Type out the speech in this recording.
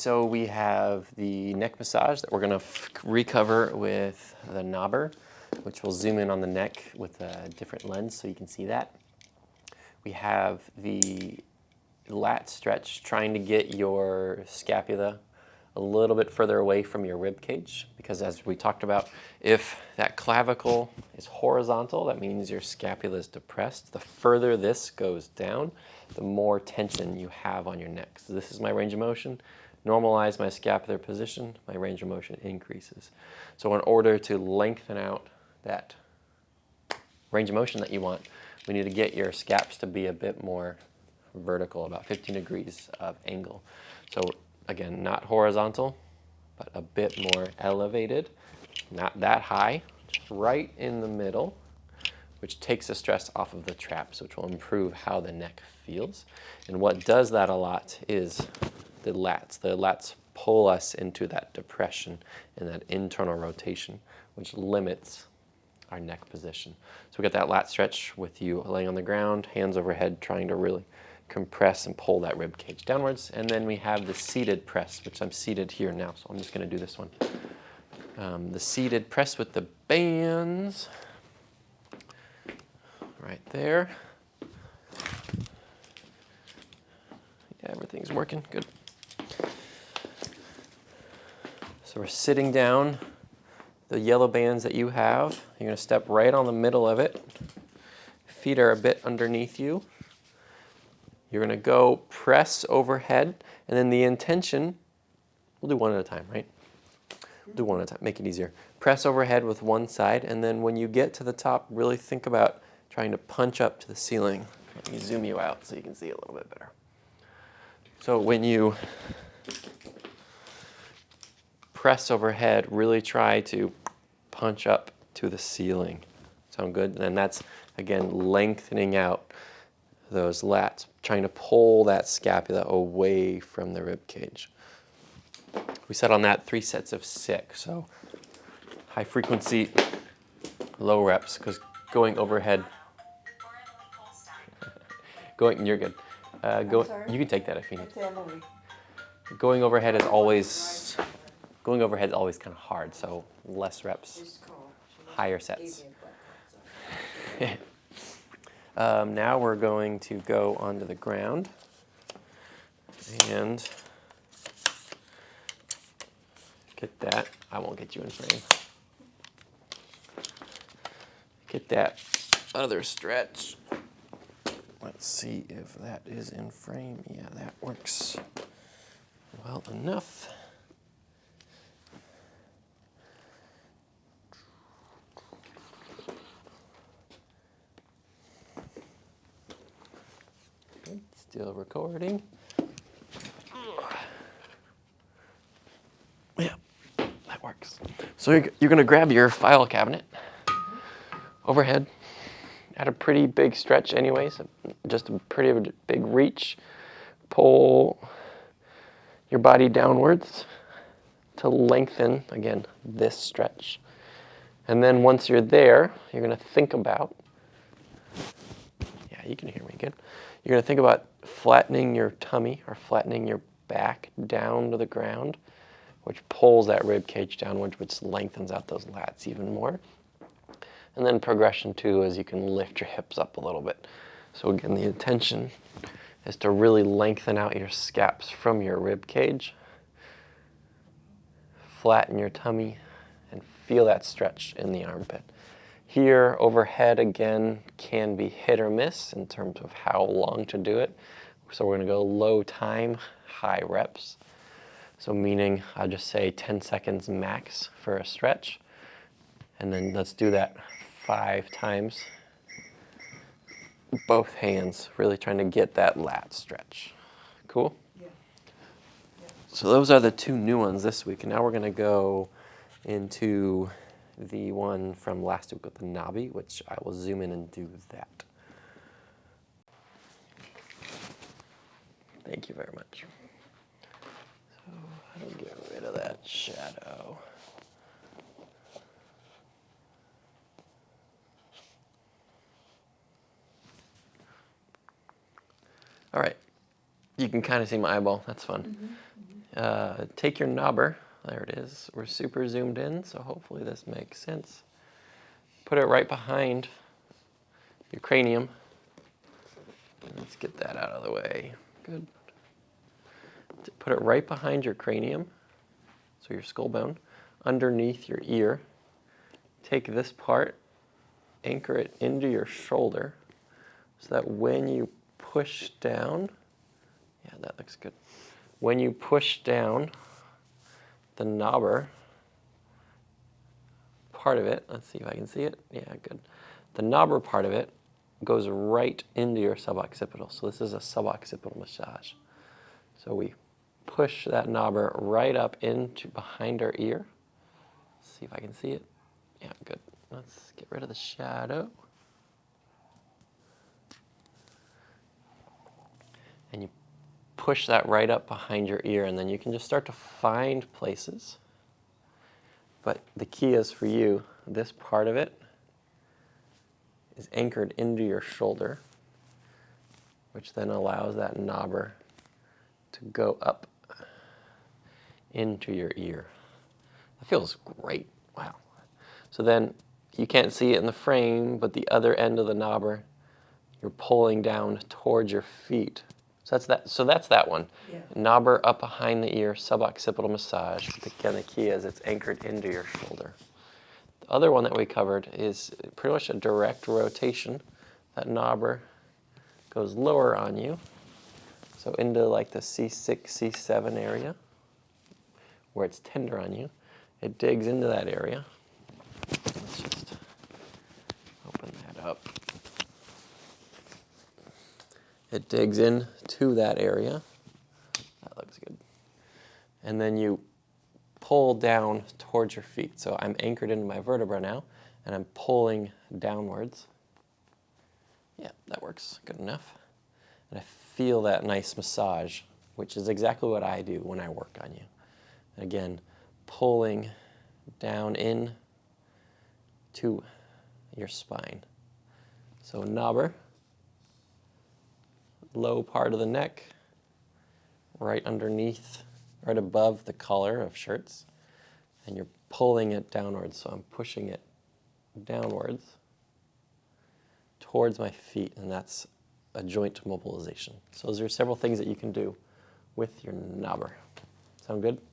So we have the neck massage that we're going to recover with the knobber, which will zoom in on the neck with a different lens so you can see that. We have the lat stretch, trying to get your scapula a little bit further away from your rib cage, because as we talked about, if that clavicle is horizontal, that means your scapula is depressed. The further this goes down, the more tension you have on your neck. So this is my range of motion. Normalize my scapular position, my range of motion increases. So in order to lengthen out that range of motion that you want, we need to get your scaps to be a bit more vertical, about 15 degrees of angle. So again, not horizontal, but a bit more elevated, not that high, just right in the middle, which takes the stress off of the traps, which will improve how the neck feels. And what does that a lot is the lats. The lats pull us into that depression and that internal rotation, which limits our neck position. So we got that lat stretch with you laying on the ground, hands overhead, trying to really compress and pull that rib cage downwards. And then we have the seated press, which I'm seated here now, so I'm just going to do this one. The seated press with the bands, right there. Yeah, everything's working, good. So we're sitting down, the yellow bands that you have, you're going to step right on the middle of it. Feet are a bit underneath you. You're going to go press overhead, and then the intention, we'll do one at a time, right? We'll do one at a time, make it easier. Press overhead with one side, and then when you get to the top, really think about trying to punch up to the ceiling. Let me zoom you out so you can see a little bit better. So when you press overhead, really try to punch up to the ceiling. Sound good? And that's, again, lengthening out those lats, trying to pull that scapula away from the rib cage. We set on that 3 sets of 6, so high frequency, low reps, because going overhead, you're good. You can take that if you need. Going overhead is always kind of hard, so less reps, higher sets. Now we're going to go onto the ground and get that. I won't get you in frame. Get that other stretch. Let's see if that is in frame. Yeah, that works well enough. Still recording. Yeah, that works. So you're going to grab your file cabinet overhead at a pretty big stretch anyways, just a pretty big reach. Pull your body downwards to lengthen, again, this stretch. And then once you're there, you're going to think about, yeah, you can hear me good. You're going to think about flattening your tummy or flattening your back down to the ground, which pulls that rib cage downwards, which lengthens out those lats even more. And then progression 2 is you can lift your hips up a little bit. So again, the intention is to really lengthen out your scaps from your rib cage, flatten your tummy, and feel that stretch in the armpit. Here, overhead, again, can be hit or miss in terms of how long to do it. So we're going to go low time, high reps. So meaning, I'll just say 10 seconds max for a stretch. And then let's do that 5 times. Both hands, really trying to get that lat stretch. Cool? Yeah. So those are the 2 new ones this week. And now we're going to go into the one from last week with the knobby, which I will zoom in and do that. Thank you very much. So how do we get rid of that shadow? All right. You can kind of see my eyeball. That's fun. take your knobber, there it is, we're super zoomed in, so hopefully this makes sense. Put it right behind your cranium. Let's get that out of the way. Good. Put it right behind your cranium, so your skull bone, underneath your ear. Take this part, anchor it into your shoulder, so that when you push down, yeah, that looks good. When you push down, the knobber part of it, let's see if I can see it. Yeah, good. The knobber part of it goes right into your suboccipital. So this is a suboccipital massage. So we push that knobber right up into behind our ear. Let's see if I can see it. Yeah, good. Let's get rid of the shadow. And you push that right up behind your ear, and then you can just start to find places. But the key is for you, this part of it is anchored into your shoulder, which then allows that knobber to go up into your ear. That feels great. Wow. So then you can't see it in the frame, but the other end of the knobber, you're pulling down towards your feet. So that's that one. Yeah. Knobber up behind the ear, suboccipital massage. But again, the key is it's anchored into your shoulder. The other one that we covered is pretty much a direct rotation. That knobber goes lower on you, so into like the C6, C7 area, where it's tender on you. It digs into that area. Let's just open that up. It digs into that area. That looks good. And then you pull down towards your feet. So I'm anchored into my vertebra now, and I'm pulling downwards. Yeah, that works good enough. And I feel that nice massage, which is exactly what I do when I work on you. And again, pulling down in to your spine. So knobber, low part of the neck, right underneath, right above the collar of shirts, and you're pulling it downwards. So I'm pushing it downwards towards my feet, and that's a joint mobilization. So those are several things that you can do with your knobber. Sound good?